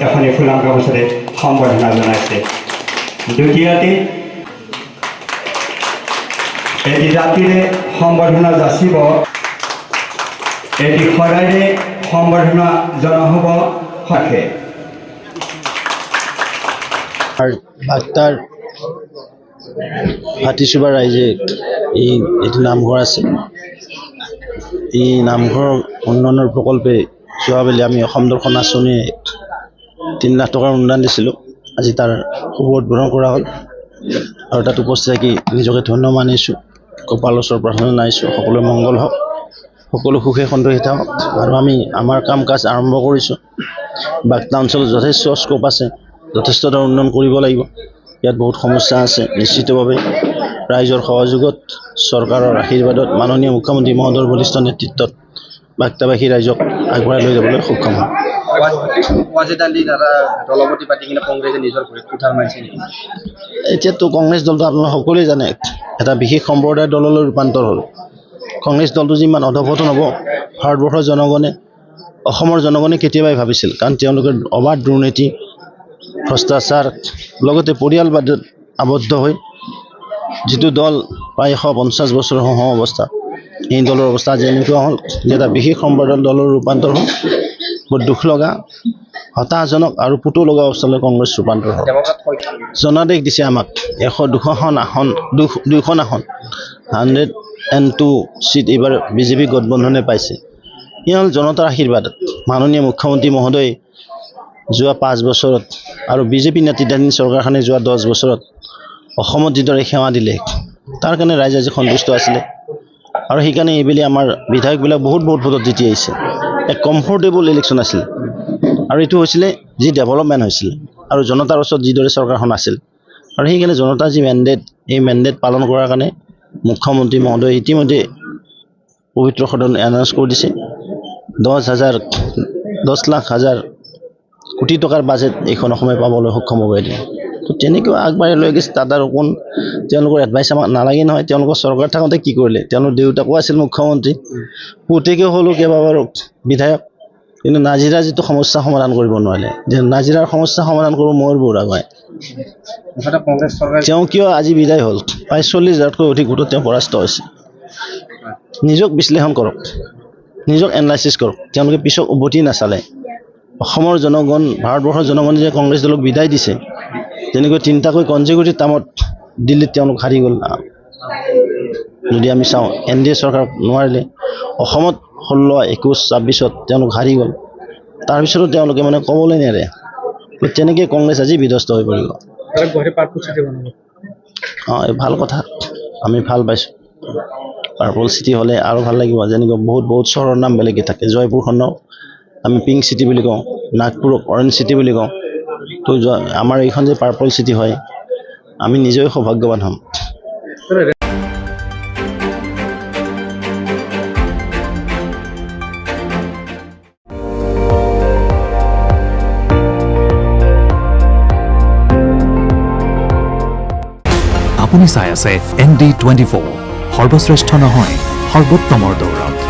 এখনি ফুলাম গামোচাৰে সম্বৰ্ধনা জনাইছে। দ্বিতীয়তে এটি জাতিৰে সম্বৰ্ধনা যাচিব, এটি শৰাইৰে সম্বৰ্ধনা জনা হ'ব থাকে। বাক্তাৰ হাতীচুবা ৰাইজে এইটো নামঘৰ আছে, এই নামঘৰৰ উন্নয়নৰ প্ৰকল্পে যোৱাবেলি আমি অসম দৰ্শন আঁচনিয়ে 3 লাখ টকাৰ অনুদান দিছিলোঁ। আজি তাৰ শুভ উদ্বোধন কৰা হ'ল আৰু তাত উপস্থিত থাকি নিজকে ধন্য মানিছোঁ, কপালৰ ওচৰত প্ৰাৰ্থনা জনাইছোঁ সকলোৰে মংগল হওক, সকলো সুখে সন্তোষে থাকক। আৰু আমি আমাৰ কাম কাজ আৰম্ভ কৰিছোঁ। বাক্তা অঞ্চলত যথেষ্ট স্কোপ আছে, যথেষ্ট ধৰণৰ উন্নয়ন কৰিব লাগিব। ইয়াত বহুত সমস্যা আছে, নিশ্চিতভাৱে ৰাইজৰ সহযোগত, চৰকাৰৰ আশীৰ্বাদত, মাননীয় মুখ্যমন্ত্ৰী মহোদয়ৰ বলিষ্ঠ নেতৃত্বত বাক্তাবাসী ৰাইজক আগবঢ়াই লৈ যাবলৈ সক্ষম হয়। এতিয়াতো কংগ্ৰেছ দলটো আপোনালোকে সকলোৱে জানে এটা বিশেষ সম্প্ৰদায়ৰ দললৈ ৰূপান্তৰ হ'ল। কংগ্ৰেছ দলটো যিমান অধপতন হ'ব ভাৰতবৰ্ষৰ জনগণে, অসমৰ জনগণে কেতিয়াবাই ভাবিছিল, কাৰণ তেওঁলোকে অবাধ দুৰ্নীতি, ভ্ৰষ্টাচাৰ, লগতে পৰিয়ালবাদত আবদ্ধ হৈ যিটো দল প্ৰায় 150 বছৰৰ সম অৱস্থা, এই দলৰ অৱস্থা আজি এনেকুৱা হ'ল যে এটা বিশেষ সম্প্ৰদায়ৰ দলৰ ৰূপান্তৰ হ'ল। বৰ দুখ লগা, হতাশজনক আৰু পুতৌ লগা অৱস্থালৈ কংগ্ৰেছ ৰূপান্তৰ হ'ল। জনাদেশ দিছে আমাক 200খন আসন 102 চিট এইবাৰ বিজেপি গঠবন্ধনে পাইছে। এয়া হ'ল জনতাৰ আশীৰ্বাদ। মাননীয় মুখ্যমন্ত্ৰী মহোদয় যোৱা 5 বছৰত আৰু বিজেপি নেতৃত্বাধীন চৰকাৰখনে যোৱা 10 বছৰত অসমত যিদৰে সেৱা দিলে, তাৰ কাৰণে ৰাইজ আজি সন্তুষ্ট আছিলে। আৰু সেইকাৰণে এইবেলি আমাৰ বিধায়কবিলাক বহুত ভোটত জিতি আহিছে। এক কমফৰ্টেবল ইলেকশ্যন আছিল আৰু এইটো হৈছিলে যি ডেভেলপমেণ্ট হৈছিল আৰু জনতাৰ ওচৰত যিদৰে চৰকাৰখন আছিল। আৰু সেইকাৰণে জনতাৰ যি মেণ্ডেট, এই মেণ্ডেট পালন কৰাৰ কাৰণে মুখ্যমন্ত্ৰী মহোদয় ইতিমধ্যে পবিত্ৰ সদন এনাউন্স কৰি দিছে 10 লাখ হাজাৰ কোটি টকাৰ বাজেট এইখন অসমে পাবলৈ সক্ষম হ'ব। তো তেনেকৈ আগবাঢ়ি লৈ গৈছে। তাত আৰু কোন তেওঁলোকৰ এডভাইচ আমাক নালাগে নহয়। তেওঁলোকৰ চৰকাৰ থাকোঁতে কি কৰিলে, তেওঁলোকৰ দেউতাকো আছিল মুখ্যমন্ত্ৰী, পুতেকে হ'লেও কেইবাবাৰো বিধায়ক, কিন্তু নাজিৰা যিটো সমস্যা সমাধান কৰিব নোৱাৰিলে, যে নাজিৰাৰ সমস্যা সমাধান কৰিব ময়ূৰ বুঢ়াগোহাঁই, তেওঁ কিয় আজি বিদায় হ'ল। প্ৰায় 40,000তকৈ অধিক ভোটত তেওঁ পৰাস্ত হৈছে। নিজক বিশ্লেষণ কৰক, নিজক এনালাইচিছ কৰক। তেওঁলোকে পিছক উভতি নাচালে। অসমৰ জনগণ, ভাৰতবৰ্ষৰ জনগণে যে কংগ্ৰেছ দলক বিদায় দিছে, তেনেকৈ 3টাকৈ কনজিকিউটিভ টাৰ্মত দিল্লীত তেওঁলোক হাৰি গ'ল। যদি আমি চাওঁ NDA চৰকাৰ নোৱাৰিলে, অসমত 16, 21, 26ত তেওঁলোক হাৰি গ'ল। তাৰপিছতো তেওঁলোকে ক'বলৈ নেৰে। তেনেকৈ কংগ্ৰেছ আজি বিধ্বস্ত হৈ পৰিব। ভাল কথা, আমি ভাল পাইছোঁ। পাৰ্পল চিটি হ'লে আৰু ভাল লাগিব। যেনেকৈ বহুত চহৰৰ নাম বেলেগে থাকে। জয়পুৰখনক আমি পিংক চিটি বুলি কওঁ, নাগপুৰক অৰেঞ্জ চিটি বুলি কওঁ। তো আমাৰ এইখন যে পাৰ্পল চিটি হয়, আমি নিজেই সৌভাগ্যৱান হ'ম। আপুনি চাই আছে ND24, সৰ্বশ্ৰেষ্ঠ নহয়, সৰ্বোত্তমৰ দৌৰত।